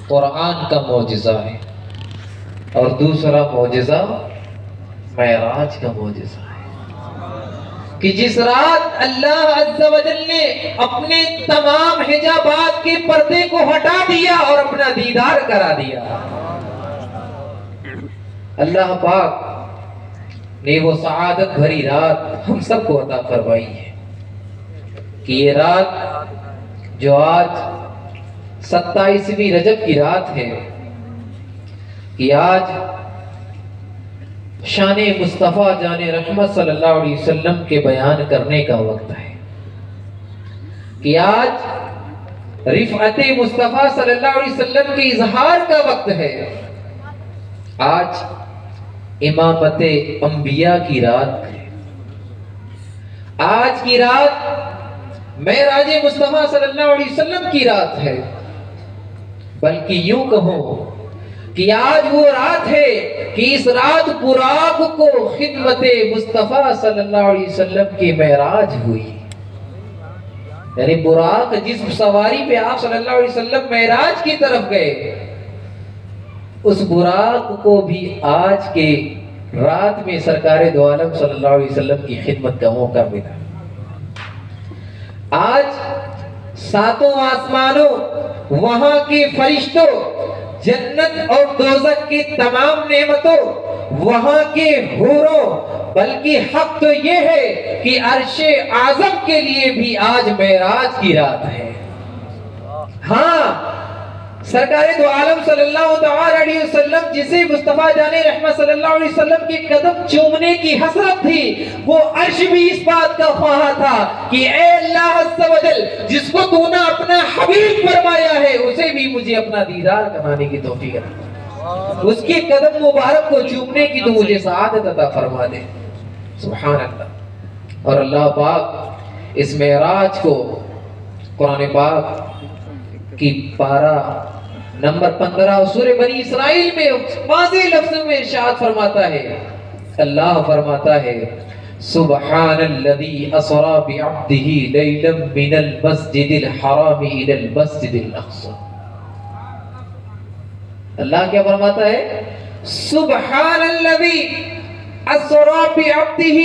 قرآن کا معجزہ ہے اور دوسرا معجزہ معراج کا معجزہ ہے کہ جس رات اللہ عز و جل نے اپنے تمام حجابات کے پردے کو ہٹا دیا اور اپنا دیدار کرا دیا، اللہ پاک نے وہ سعادت بھری رات ہم سب کو عطا فرمائی ہے کہ یہ رات جو آج 27ویں رجب کی رات ہے کہ آج شان مصطفیٰ جان رحمت صلی اللہ علیہ وسلم کے بیان کرنے کا وقت ہے کہ آج رفعت مصطفیٰ صلی اللہ علیہ وسلم کے اظہار کا وقت ہے، آج امامت انبیاء کی رات ہے، آج کی رات معراج مصطفیٰ صلی اللہ علیہ وسلم کی رات ہے، بلکہ یوں کہو کہ آج وہ رات ہے کہ اس رات براق کو خدمت مصطفیٰ صلی اللہ علیہ وسلم کی معراج ہوئی، یعنی براق جس سواری پہ آپ صلی اللہ علیہ وسلم معراج کی طرف گئے، اس براق کو بھی آج کے رات میں سرکار دو عالم صلی اللہ علیہ وسلم کی خدمت کا موقع ملا۔ آج ساتوں آسمانوں، وہاں کے فرشتوں، جنت اور دوزخ کی تمام نعمتوں، وہاں کے حوروں، بلکہ حق تو یہ ہے کہ عرش اعظم کے لیے بھی آج معراج کی رات ہے۔ ہاں، سرکار دو عالم صلی اللہ تعالی علیہ وسلم جسے مصطفیٰ جان رحمت صلی اللہ علیہ وسلم کے قدم چومنے کی حسرت تھی، وہ عرش بھی اس بات کا خواہاں تھا کہ اے اللہ عز و جل، جس کو تو نے اپنا حبیب فرمایا ہے اسے بھی مجھے اپنا دیدار کرانے کی توفیق عطا، اس کے قدم مبارک کو چومنے کی تو مجھے سعادت عطا فرما دے۔ سبحان اللہ۔ اور اللہ پاک اس معراج کو قرآن پاک کی پارہ نمبر 15 سورہ بنی اسرائیل میں واضح لفظوں میں ارشاد فرماتا ہے، اللہ فرماتا ہے سبحان الذی اسری بعبدہ لیلا من المسجد الحرام الی المسجد الاقصی۔ اللہ کیا فرماتا ہے؟ سبحان الذی اسری بعبدہ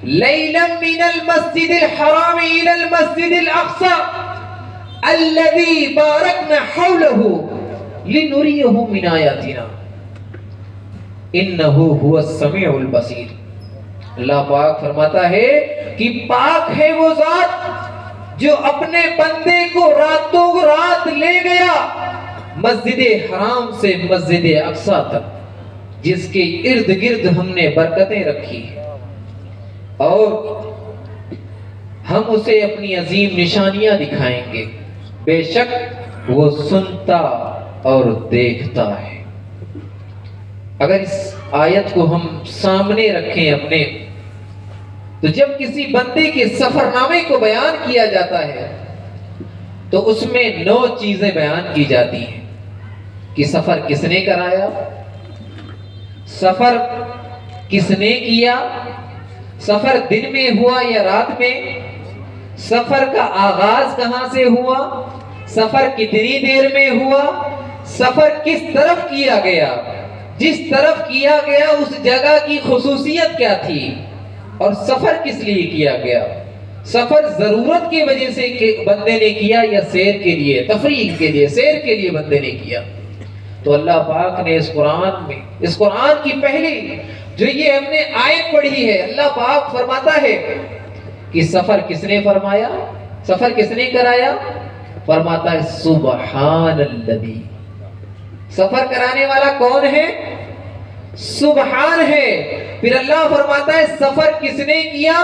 لیلا من المسجد الحرام الی المسجد الاقصی الذی بارکنا حولہ لنریہ من آیاتنا انہ هو السمیع البصیر۔ اللہ پاک فرماتا ہے کہ پاک ہے وہ ذات جو اپنے بندے کو راتوں رات لے گیا مسجد حرام سے مسجد اقصی تک، جس کے ارد گرد ہم نے برکتیں رکھی ہیں، اور ہم اسے اپنی عظیم نشانیاں دکھائیں گے، بے شک وہ سنتا اور دیکھتا ہے۔ اگر اس آیت کو ہم سامنے رکھیں اپنے، تو جب کسی بندے کے سفر نامے کو بیان کیا جاتا ہے تو اس میں 9 چیزیں بیان کی جاتی ہیں کہ سفر کس نے کرایا، سفر کس نے کیا، سفر دن میں ہوا یا رات میں، سفر کا آغاز کہاں سے ہوا، سفر کتنی دیر میں ہوا، سفر کس طرف کیا گیا، جس طرف کیا گیا اس جگہ کی خصوصیت کیا تھی، اور سفر کس لیے کیا گیا، سفر ضرورت کی وجہ سے بندے نے کیا یا سیر کے لیے، تفریح کے لیے، سیر کے لیے بندے نے کیا۔ تو اللہ پاک نے اس قرآن میں، اس قرآن کی پہلی جو یہ ہم نے آیت پڑھی ہے، اللہ پاک فرماتا ہے کہ سفر کس نے فرمایا، سفر کس نے کرایا، فرماتا ہے سبحان الذی۔ سفر کرانے والا کون ہے؟ سبحان ہے۔ پھر اللہ فرماتا ہے سفر کس نے کیا،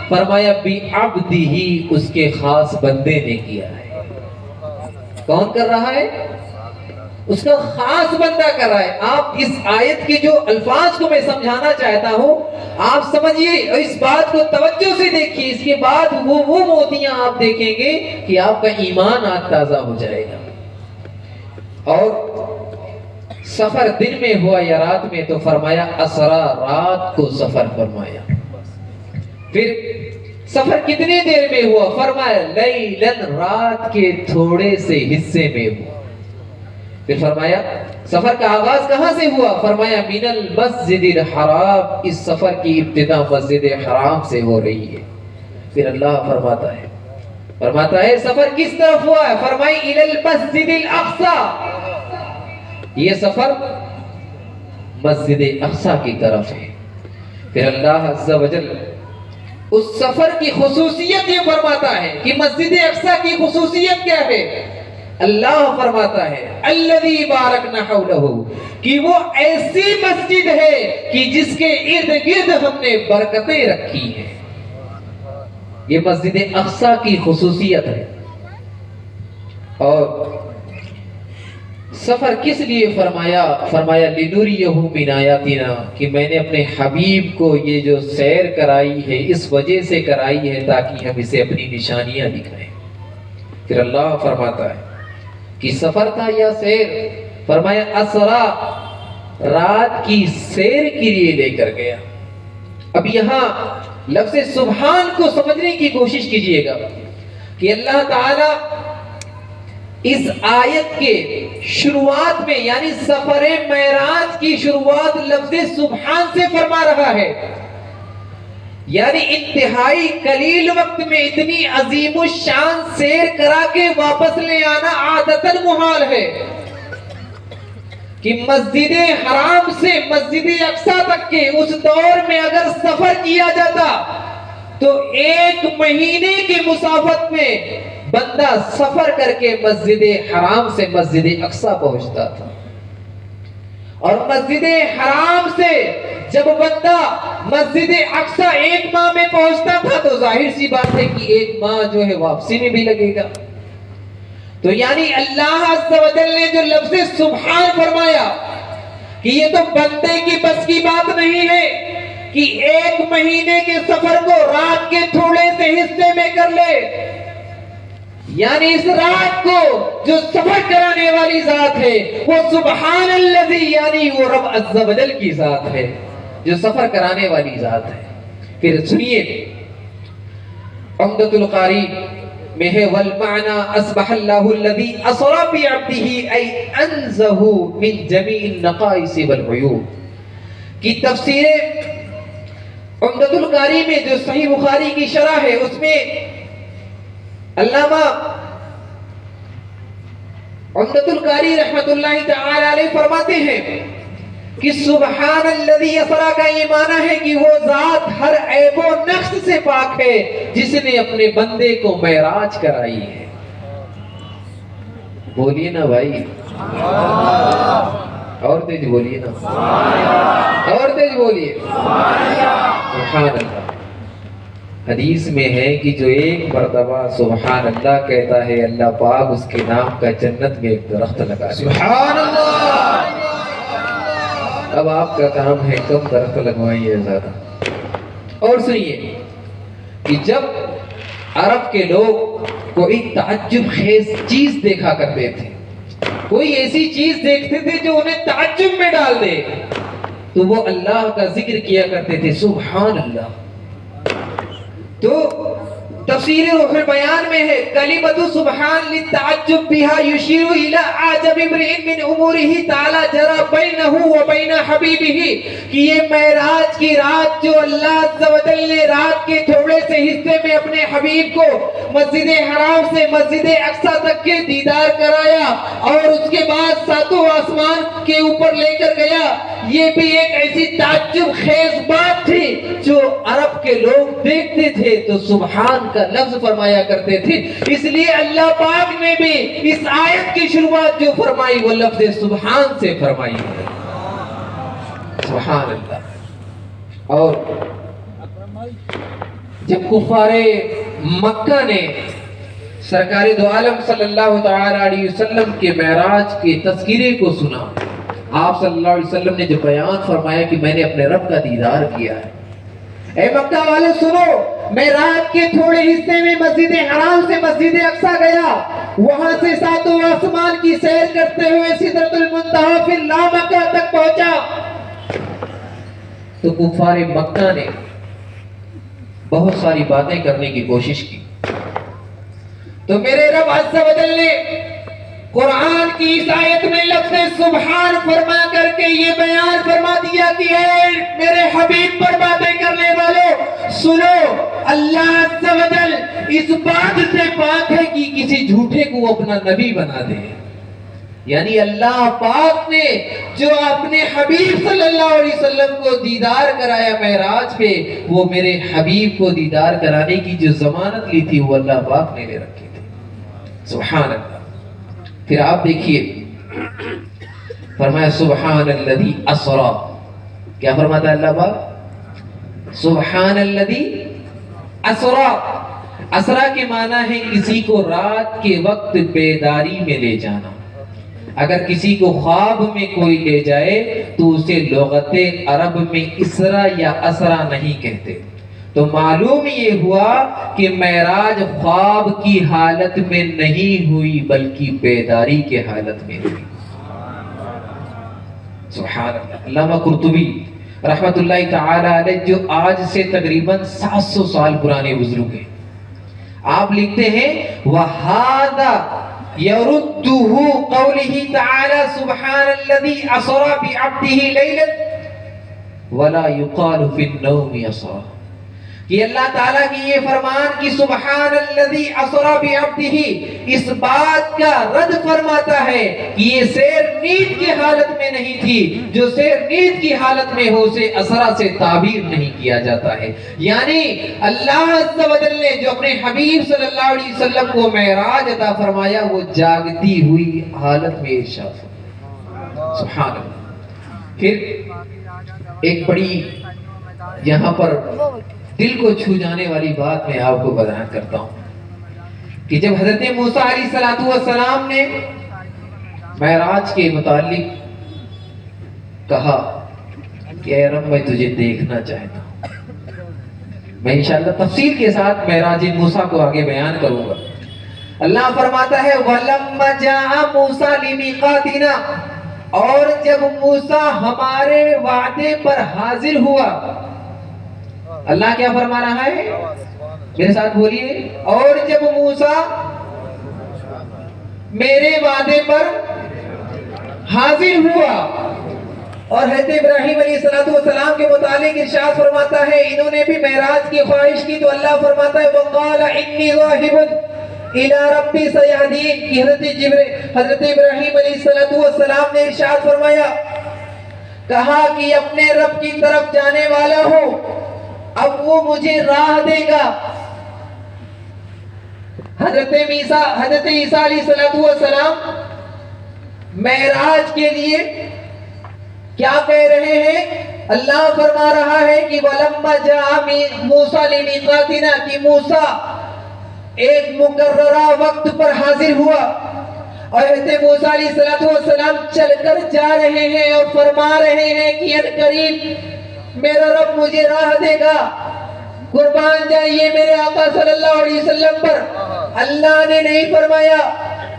فرمایا بعبدہ، اس کے خاص بندے نے کیا ہے۔ کون کر رہا ہے؟ اس کا خاص بندہ کر رہا ہے۔ آپ اس آیت کے جو الفاظ کو میں سمجھانا چاہتا ہوں، آپ سمجھیے، اس بات کو توجہ سے دیکھیے، اس کے بعد وہ موتیاں آپ دیکھیں گے کہ آپ کا ایمان آج تازہ ہو جائے گا۔ اور سفر دن میں ہوا یا رات میں، تو فرمایا اسرا، رات کو سفر فرمایا۔ پھر سفر کتنی دیر میں ہوا، فرمایا لیلاً، رات کے تھوڑے سے حصے میں ہوا۔ پھر فرمایا سفر کا آغاز کہاں سے ہوا؟ فرمایا من المسجد الحرام، اس سفر کی ابتدا مسجد حرام سے ہو رہی ہے۔ پھر اللہ فرماتا ہے سفر کس طرف ہوا ہے؟ فرمائی الی المسجد الاقصی، یہ سفر مسجد اقصی کی طرف ہے۔ پھر اللہ عز و جل اس سفر کی خصوصیت یہ فرماتا ہے کہ مسجد اقصی کی خصوصیت کیا ہے؟ اللہ فرماتا ہے الذی بارکنا حولہ، کہ وہ ایسی مسجد ہے کہ جس کے ارد گرد ہم نے برکتیں رکھی ہیں۔ یہ مسجد اقصی کی خصوصیت ہے۔ اور سفر کس لیے فرمایا لنوریہ من آیاتنا، کہ میں نے اپنے حبیب کو یہ جو سیر کرائی ہے اس وجہ سے کرائی ہے تاکہ ہم اسے اپنی نشانیاں دکھائیں۔ پھر اللہ فرماتا ہے کہ سفر تھا یا سیر؟ فرمایا اسرا، رات کی سیر کے لیے لے کر گیا۔ اب یہاں لفظ سبحان کو سمجھنے کی کوشش کیجئے گا کہ اللہ تعالی اس آیت کے شروعات میں، یعنی سفر معراج کی شروعات لفظ سبحان سے فرما رہا ہے۔ یعنی انتہائی قلیل وقت میں اتنی عظیم الشان سیر کرا کے واپس لے آنا عادتاً محال ہے، کہ مسجد حرام سے مسجد اقصی تک کے اس دور میں اگر سفر کیا جاتا تو 1 مہینے کی مسافت میں بندہ سفر کر کے مسجد حرام سے مسجد اقصی پہنچتا تھا۔ اور مسجد حرام سے جب بندہ مسجد اقصی 1 ماہ میں پہنچتا تھا تو ظاہر سی بات ہے کہ 1 ماہ جو ہے واپسی میں بھی لگے گا۔ تو یعنی اللہ عز و جل نے جو لفظ سبحان فرمایا کہ یہ تو بندے کی بس کی بات نہیں ہے کہ 1 مہینے کے سفر کو رات کے تھوڑے سے حصے میں کر لے۔ یعنی اس رات کو جو سفر کرانے والی ذات ہے وہ سبحان الذی، یعنی وہ رب عز و جل کی ذات ہے جو سفر کرانے والی ذات ہے۔ پھر سنیے عمدۃ القاری میں ہے والمعنى اصبح اللہ الذی اسرا بعبده ای انزہ من جمیع النقائص والعیوب کی تفسیر عمدۃ القاری میں جو صحیح بخاری کی شرح ہے اس میں علامہ عمدۃ القاری رحمت اللہ تعالی علیہ فرماتے ہیں کہ سبحان الذی اسرا کا یہ معنی ہے کہ وہ ذات ہر عیب و نقص سے پاک ہے جس نے اپنے بندے کو معراج کرائی ہے۔ بولیے نا بھائی، اور تیز بولیے نا، اور تیز بولیے سبحان اللہ۔ حدیث میں ہے کہ جو 1 مرتبہ سبحان اللہ کہتا ہے اللہ پاک اس کے نام کا جنت میں ایک درخت لگا دے۔ سبحان اللہ۔ اب آپ کا کام ہے کم درخت لگوائیے زیادہ۔ اور سنیے کہ جب عرب کے لوگ کوئی تعجب خیز چیز دیکھا کرتے تھے، کوئی ایسی چیز دیکھتے تھے جو انہیں تعجب میں ڈال دے، تو وہ اللہ کا ذکر کیا کرتے تھے سبحان اللہ۔ تو تفسیر روح البیان میں ہے کلمۃ سبحان للتعجب بها يشير الى عجب امرئ من اموره تعالی جرى بينه وبين حبيبه، کہ یہ معراج کی رات جو اللہ عز و جل نے رات کے تھوڑے سے حصے میں اپنے حبیب کو مسجد حرام سے مسجد اقصی تک کے دیدار کرایا اور اس کے بعد 7 آسمان کے اوپر لے کر گیا، یہ بھی ایک ایسی تعجب خیز بات تھی جو عرب کے لوگ دیکھتے تھے تو سبحان کا لفظ فرمایا کرتے تھے۔ اس لیے اللہ پاک نے بھی اس آیت کی شروعات جو فرمائی وہ لفظ سبحان سے فرمائی ہے۔ سبحان اللہ۔ اور جب کفار مکہ نے سرکار دو عالم صلی اللہ تعالی علیہ وسلم کے معراج کے تذکرے کو سنا، آپ صلی اللہ علیہ وسلم نے جو بیان فرمایا کہ میں نے اپنے رب کا دیدار کیا ہے، اے مکہ والے سنو، میں رات کے تھوڑے حصے میں مسجد حرام سے مسجد اقصی گیا، وہاں سے 7 آسمان کی سیر کرتے ہوئے سدرۃ المنتہا پھر لامکہ تک پہنچا۔ تو کفار مکہ نے بہت ساری باتیں کرنے کی کوشش کی، تو میرے رب عز و جل نے قرآن کی اس آیت میں لفظ سبحان فرما کر کے یہ بیان فرما دیا کہ اے میرے حبیب پر باتیں کرنے والوں سنو، اللہ عز و جل اس بات سے پاک ہے کہ کسی جھوٹے کو اپنا نبی بنا دے. یعنی اللہ پاک نے جو اپنے حبیب صلی اللہ علیہ وسلم کو دیدار کرایا معراج پہ، وہ میرے حبیب کو دیدار کرانے کی جو ضمانت لی تھی وہ اللہ پاک نے لے رکھی تھی. سبحان اللہ. پھر آپ دیکھیے فرمایا سبحان الذی اسرا. کیا فرماتا ہے اللہ پاک؟ سبحان الذی اسرا. اسرا کے معنی ہے کسی کو رات کے وقت بیداری میں لے جانا. اگر کسی کو خواب میں کوئی لے جائے تو اسے لغت عرب میں اسرا یا اسرا نہیں کہتے. تو معلوم یہ ہوا کہ معراج خواب کی حالت میں نہیں ہوئی بلکہ بیداری کے حالت میں ہوئی. سبحان اللہ. علامہ قرطبی رحمت اللہ تعالی علیہ جو آج سے تقریباً 700 سال پرانے بزرگ ہیں، آپ لکھتے ہیں وَهَذَا يَرُدُّهُ قَوْلِهِ تَعَالَى سُبْحَانَ الَّذِي أَسْرَى بِعَبْدِهِ لَيْلًا وَلَا يُقَالُ فِي النَّوْمِ أَسْرَى. کہ اللہ تعالیٰ کی یہ فرمان کہ سبحان الذی اسری بعبدہ اس بات کا رد فرماتا ہے کہ یہ سیر نیند کی حالت میں نہیں تھی. جو سیر نیند کی حالت میں ہو اسے اسرا سے تعبیر نہیں کیا جاتا ہے. یعنی اللہ عز و جل نے جو اپنے حبیب صلی اللہ علیہ وسلم کو معراج عطا فرمایا وہ جاگتی ہوئی حالت میں ارشاد فرمایا. سبحان اللہ. پھر ایک بڑی یہاں پر دل کو چھو جانے والی بات میں آپ کو بیان کرتا ہوں کہ جب حضرت موسیٰ علیہ السلام نے معراج کے متعلق کہا کہ اے رب میں تجھے دیکھنا چاہتا ہوں، میں انشاءاللہ تفصیل کے ساتھ معراج موسیٰ کو آگے بیان کروں گا. اللہ فرماتا ہے وَلَمَّا جَاءَ مُوسَىٰ لِمِيقَاتِنَا، اور جب موسیٰ ہمارے وعدے پر حاضر ہوا. اللہ کیا فرما رہا ہے؟ میرے ساتھ بولیے. اور جب موسیٰ میرے وعدے پر حاضر ہوا. اور حضرت ابراہیم علیہ السلام کے متعلق ارشاد فرماتا ہے انہوں نے بھی معراج کی خواہش کی تو اللہ فرماتا ہے وَقَالَ إِنِّي ذَاهِبٌ إِلَىٰ رَبِّي سَيَهْدِينِ. کہ حضرت ابراہیم علیہ السلام نے ارشاد فرمایا، کہا کہ اپنے رب کی طرف جانے والا ہوں، اب وہ مجھے راہ دے گا. حضرت عیسیٰ علیہ السلام معراج کے لیے کیا کہہ رہے ہیں؟ اللہ فرما رہا ہے کہ وَلَمَّا جَاءَ مُوسَىٰ لِمِيقَاتِنَا، کہ موسیٰ ایک مقررہ وقت پر حاضر ہوا. اور حضرت موسیٰ علیہ السلام چل کر جا رہے ہیں اور فرما رہے ہیں کہ ان قریب میرا رب مجھے راہ دے گا. قربان جائیے میرے آقا صلی اللہ علیہ وسلم پر. اللہ نے نہیں فرمایا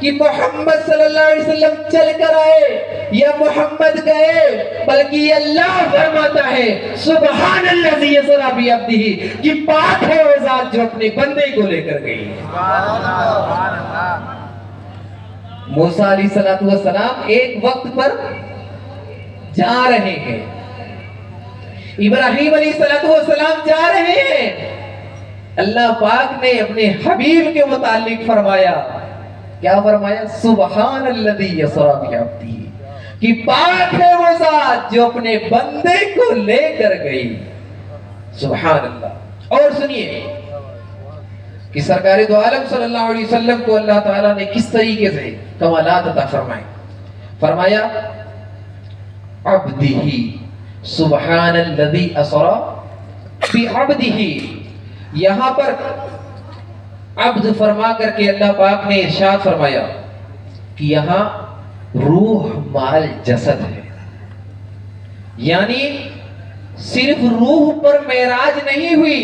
کہ محمد صلی اللہ علیہ وسلم چل کر آئے یا محمد گئے، بلکہ اللہ فرماتا ہے سبحان الذی اسری بعبدہ، کہ پاک ہے وہ ذات جو اپنے بندے کو لے کر گئی. موسیٰ علیہ السلام ایک وقت پر جا رہے ہیں، ابراہیم علیہ السلام جا رہے ہیں. اللہ پاک نے اپنے حبیب کے متعلق فرمایا، کیا فرمایا؟ سبحان الذی اسری بعبدہ، کہ پاک ہے وہ ذات جو اپنے بندے کو لے کر گئی. سبحان اللہ. اور سنیے کہ سرکار دو عالم صلی اللہ علیہ وسلم کو اللہ تعالیٰ نے کس طریقے سے کمالات عطا فرمائے. فرمایا عبدہ سبحان الذی اسری بعبدہ. یہاں پر عبد فرما کر کے اللہ پاک نے ارشاد فرمایا کہ یہاں روح مال جسد ہے، یعنی صرف روح پر معراج نہیں ہوئی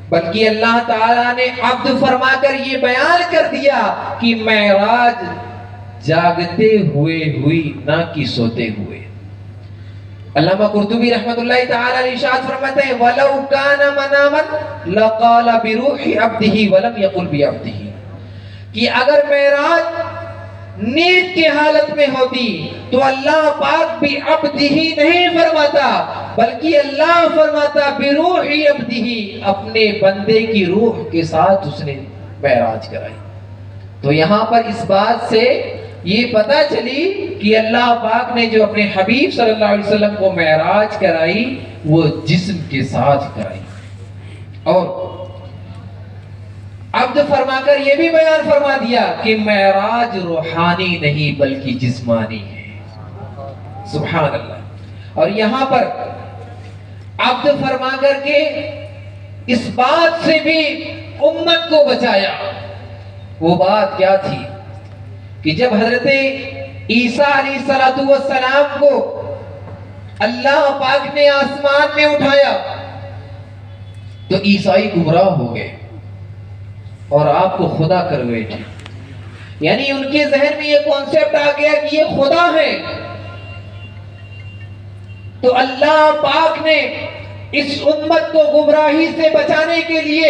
بلکہ اللہ تعالیٰ نے عبد فرما کر یہ بیان کر دیا کہ معراج جاگتے ہوئے ہوئی نہ کہ سوتے ہوئے. علامہ قرطبی رحمت اللہ تعالی علیہ ارشاد فرماتے ہیں وَلَوْ كَانَ مَنَامًا لَقَالَ بِرُوحِ عَبْدِهِ وَلَمْ يَقُلْ بِعَبْدِهِ، کہ اگر معراج نیند کی حالت میں ہوتی تو اللہ پاک بھی عبدہ نہیں فرماتا، بلکہ اللہ فرماتا بروح عبدہ، اپنے بندے کی روح کے ساتھ اس نے معراج کرائی۔ تو یہاں پر اس بات سے یہ پتہ چلی کہ اللہ پاک نے جو اپنے حبیب صلی اللہ علیہ وسلم کو معراج کرائی وہ جسم کے ساتھ کرائی۔ اور عبد فرما کر یہ بھی بیان فرما دیا کہ معراج روحانی نہیں بلکہ جسمانی ہے۔ سبحان اللہ۔ اور یہاں پر عبد فرما کر کے اس بات سے بھی امت کو بچایا۔ وہ بات کیا تھی کہ جب حضرت عیسیٰ علیہ السلام کو اللہ پاک نے آسمان میں اٹھایا تو عیسائی گمراہ ہو گئے اور آپ کو خدا کر بیٹھے، یعنی ان کے ذہن میں یہ کانسیپٹ آ گیا کہ یہ خدا ہے۔ تو اللہ پاک نے اس امت کو گمراہی سے بچانے کے لیے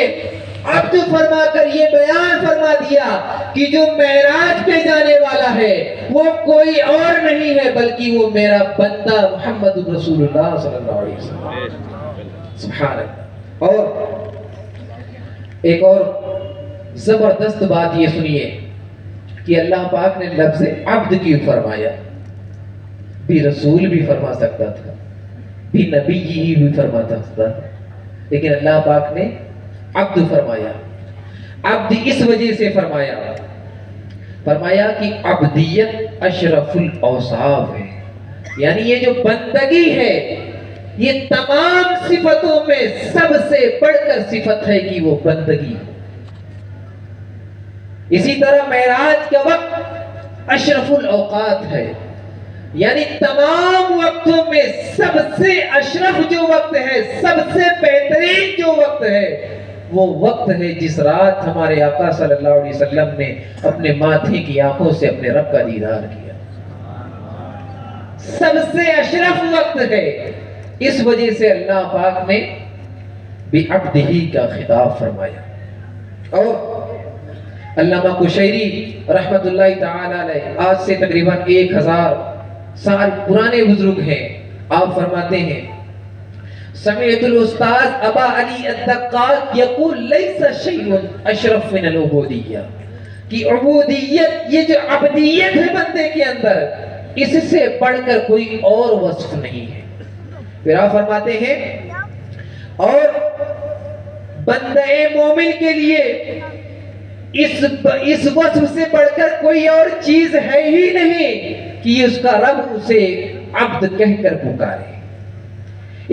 عبد فرما کر یہ بیان فرما دیا کہ جو معراج پہ جانے والا ہے وہ کوئی اور نہیں ہے بلکہ وہ میرا بندہ محمد رسول اللہ صلی اللہ علیہ وسلم۔ سبحان اللہ۔ اور ایک اور زبردست بات یہ سنیے کہ اللہ پاک نے لفظ عبد کیوں فرمایا؟ بھی رسول بھی فرما سکتا تھا، بھی نبی ہی بھی فرما سکتا تھا، لیکن اللہ پاک نے عبد فرمایا۔ عبد اس وجہ سے فرمایا کہ عبدیت اشرف الاوصاف ہے، یعنی یہ جو بندگی ہے یہ تمام صفتوں میں سب سے بڑھ کر صفت ہے کہ وہ بندگی ہے۔ اسی طرح معراج کا وقت اشرف الاوقات ہے، یعنی تمام وقتوں میں سب سے اشرف جو وقت ہے، سب سے بہترین جو وقت ہے وہ وقت ہے جس رات ہمارے آقا صلی اللہ علیہ وسلم نے اپنے ماتھے کی آنکھوں سے اپنے رب کا دیدار کیا۔ سب سے اشرف وقت ہے، اس وجہ سے اللہ پاک نے بعبدہ کا خطاب فرمایا۔ اور علامہ قشیری رحمت اللہ تعالی علیہ آج سے تقریباً 1000 سال پرانے بزرگ ہیں، آپ فرماتے ہیں سمعت الاستاذ ابا علی الدقاق یقول لیس شیء اشرف من العبودیہ، کہ عبودیت یہ جو عبدیت ہے بندے کے اندر اس سے بڑھ کر کوئی اور وصف نہیں ہے۔ پھر آپ فرماتے ہیں اور بندہ مومن کے لیے اس وصف سے بڑھ کر کوئی اور چیز ہے ہی نہیں کہ اس کا رب اسے عبد کہہ کر پکارے۔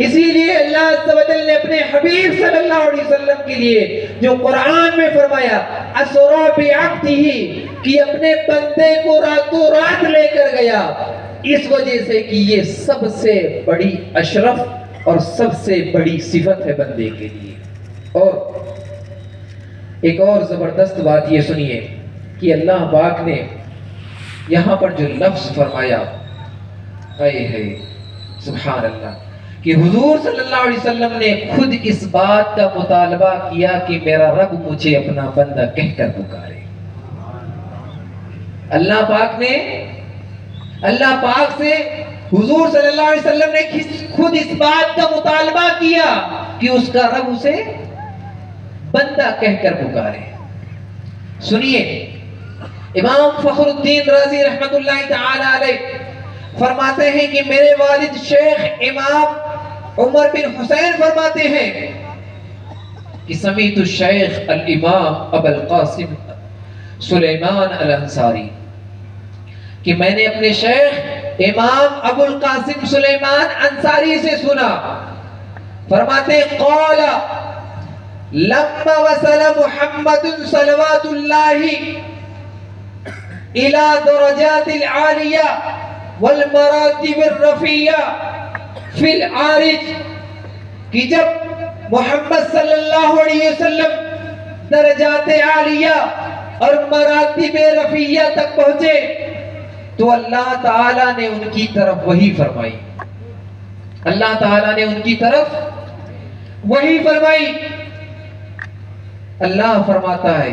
اسی لیے اللہ عز و جل نے اپنے حبیب صلی اللہ علیہ وسلم کے لیے جو قرآن میں فرمایا اسرا بعبدہ، کہ اپنے بندے کو راتوں رات لے کر گیا، اس وجہ سے کہ یہ سب سے بڑی اشرف اور سب سے بڑی صفت ہے بندے کے لیے۔ اور ایک اور زبردست بات یہ سنیے کہ اللہ پاک نے یہاں پر جو لفظ فرمایا ہے سبحان اللہ، کہ حضور صلی اللہ علیہ وسلم نے خود اس بات کا مطالبہ کیا کہ میرا رب مجھے اپنا بندہ کہہ کر پکارے۔ اللہ پاک سے حضور صلی اللہ علیہ وسلم نے خود اس بات کا مطالبہ کیا کہ اس کا رب اسے بندہ کہہ کر پکارے۔ سنیے امام فخر الدین رازی رحمت اللہ تعالی علیہ فرماتے ہیں کہ میرے والد شیخ امام عمر بن حسین فرماتے ہیں کہ سمیت الشیخ الامام ابو القاسم سلیمان الانصاری، کہ میں نے اپنے شیخ امام ابو القاسم سلیمان انصاری سے سنا، فرماتے قال لما وصل محمد صلوات اللہ الى درجات العالیہ والمراتب الرفیہ فی العارج، کہ جب محمد صلی اللہ علیہ وسلم درجات عالیہ اور مراتب رفیہ تک پہنچے تو اللہ تعالیٰ نے ان کی طرف وحی فرمائی، اللہ تعالیٰ نے ان کی طرف وحی فرمائی۔ اللہ فرماتا ہے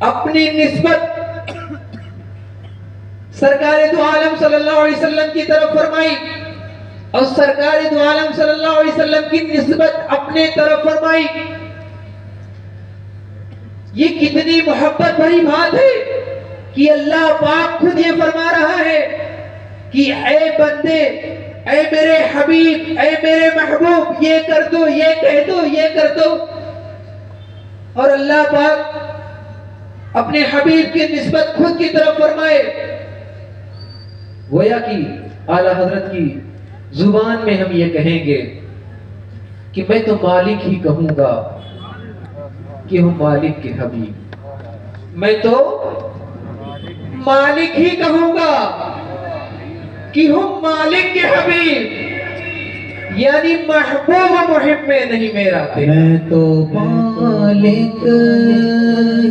اپنی نسبت سرکار دو عالم صلی اللہ علیہ وسلم کی طرف فرمائی اور سرکار دو عالم صلی اللہ علیہ وسلم کی نسبت اپنے طرف فرمائی. یہ کتنی محبت بھری بات ہے کہ اللہ پاک خود یہ فرما رہا ہے کہ اے بندے، اے میرے حبیب، اے میرے محبوب، یہ کر دو، یہ کہہ دو، یہ کر دو. اور اللہ پاک اپنے حبیب کی نسبت خود کی طرف فرمائے. گویا کہ اعلیٰ حضرت کی زبان میں ہم یہ کہیں گے کہ میں تو مالک ہی کہوں گا کہ ہم مالک کے حبیب، میں تو مالک ہی کہوں گا کہ ہم مالک کے حبیب، یعنی محبوب و محب میں نہیں میرا تھے. میں تو مالک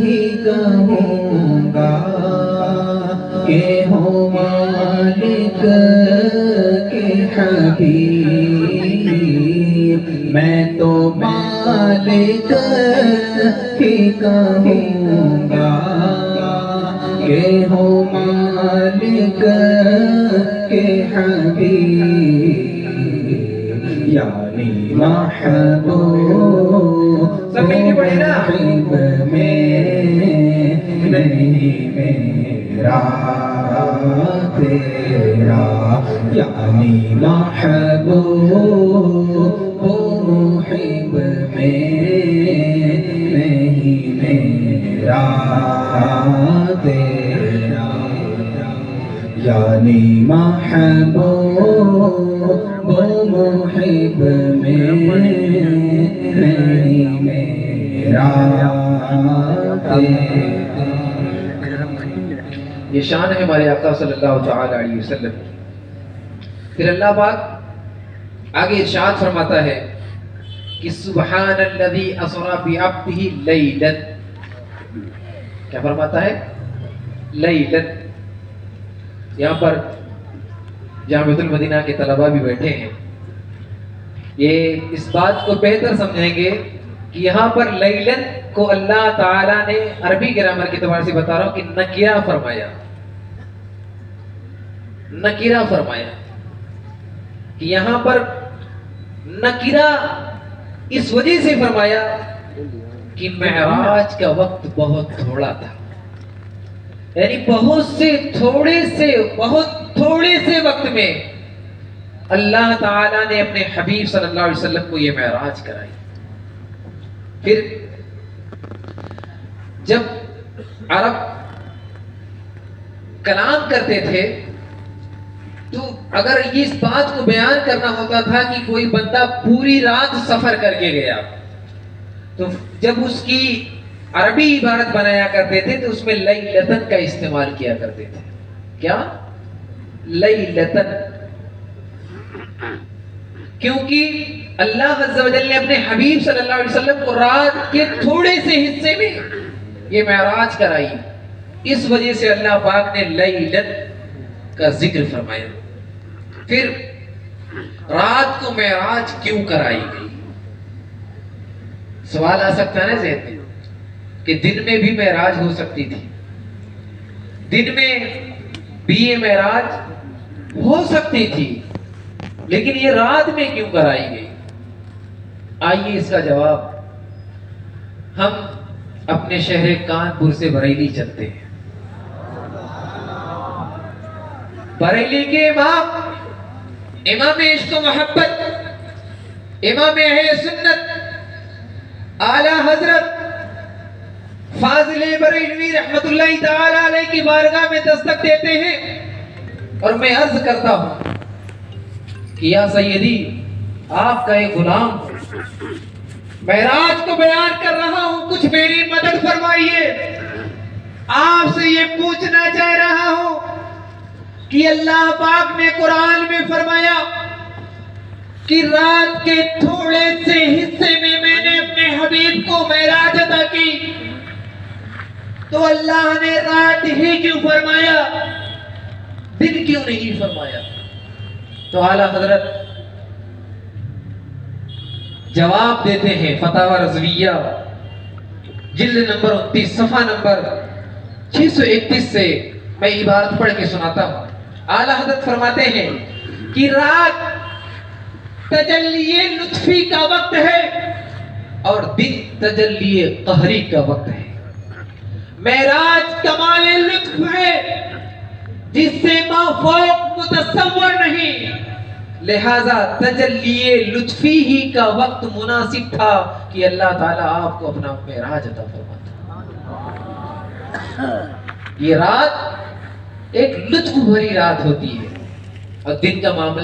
ہی کہوں گا کہ ہوں مالک کے حبیب. میں تو مالک ہی کہوں گا کہ ہوں مالک کے حبیب. یعنی محبوب محب میں نہیں میرا تیرا. یعنی محبوب محب میں نہیں میرا تیرا. یعنی محبوب محب میں نہیں میرا تیرا. یہ شان ہے ہمارے آقا صلی اللہ تعالی علیہ وسلم. پھر اللہ پاک آگے ارشاد فرماتا ہے کہ سبحان الذی اسری بعبدہ لیلا. کیا فرماتا ہے؟ لیلا. یہاں پر جامعۃ المدینہ کے طلباء بھی بیٹھے ہیں، یہ اس بات کو بہتر سمجھیں گے کہ یہاں پر لیلن کو اللہ تعالیٰ نے عربی گرامر کے اعتبار سے بتا رہا ہوں کہ نکیرہ فرمایا. نکیرہ فرمایا کہ یہاں پر نکیرہ اس وجہ سے فرمایا کہ معراج کا وقت بہت تھوڑا تھا، یعنی بہت تھوڑے سے وقت میں اللہ تعالیٰ نے اپنے حبیب صلی اللہ علیہ وسلم کو یہ معراج کرائی. پھر جب عرب کلام کرتے تھے تو اگر اس بات کو بیان کرنا ہوتا تھا کہ کوئی بندہ پوری رات سفر کر کے گیا تو جب اس کی عربی عبارت بنایا کرتے تھے تو اس میں لیلتن کا استعمال کیا کرتے تھے. کیا؟ لیلتن. کیونکہ اللہ عز و جل نے اپنے حبیب صلی اللہ علیہ وسلم کو رات کے تھوڑے سے حصے میں یہ معراج کرائی، اس وجہ سے اللہ پاک نے لیلت کا ذکر فرمایا. پھر رات کو معراج کیوں کرائی گئی؟ سوال آ سکتا ہے نا ذہن میں کہ دن میں بھی معراج ہو سکتی تھی، دن میں بھی یہ معراج ہو سکتی تھی، لیکن یہ رات میں کیوں کرائی گئی؟ آئیے اس کا جواب ہم اپنے شہر کانپور سے بریلی چلتے ہیں. بریلی کے امام عشق و محبت، امام اہل سنت اعلی حضرت فاضل بریلوی رحمت اللہ تعالی علیہ کی بارگاہ میں دستک دیتے ہیں اور میں عرض کرتا ہوں کہ یا سیدی آپ کا ایک غلام معراج کو بیان کر رہا ہوں، کچھ میری مدد فرمائیے. آپ سے یہ پوچھنا چاہ رہا ہوں کہ اللہ پاک نے قرآن میں فرمایا کہ رات کے تھوڑے سے حصے میں نے اپنے حبیب کو معراج عطا کی، تو اللہ نے رات ہی کیوں فرمایا، دن کیوں نہیں فرمایا؟ تو اعلیٰ حضرت جواب دیتے ہیں فتاوی رضویہ جلد نمبر 29 صفحہ نمبر 631 سے میں عبارت پڑھ کے سناتا ہوں. اعلیٰ حضرت فرماتے ہیں کہ رات تجلی لطفی کا وقت ہے اور دن تجلی قہری کا وقت ہے. معراج کمال لطف ہے جس سے مافوق متصور نہیں، لہذا تجلی لطفی ہی کا وقت مناسب تھا کہ اللہ تعالیٰ آپ کو اپنا معراج عطا فرماتا. یہ رات ایک لطف بھری رات ہوتی ہے اور دن کا معاملہ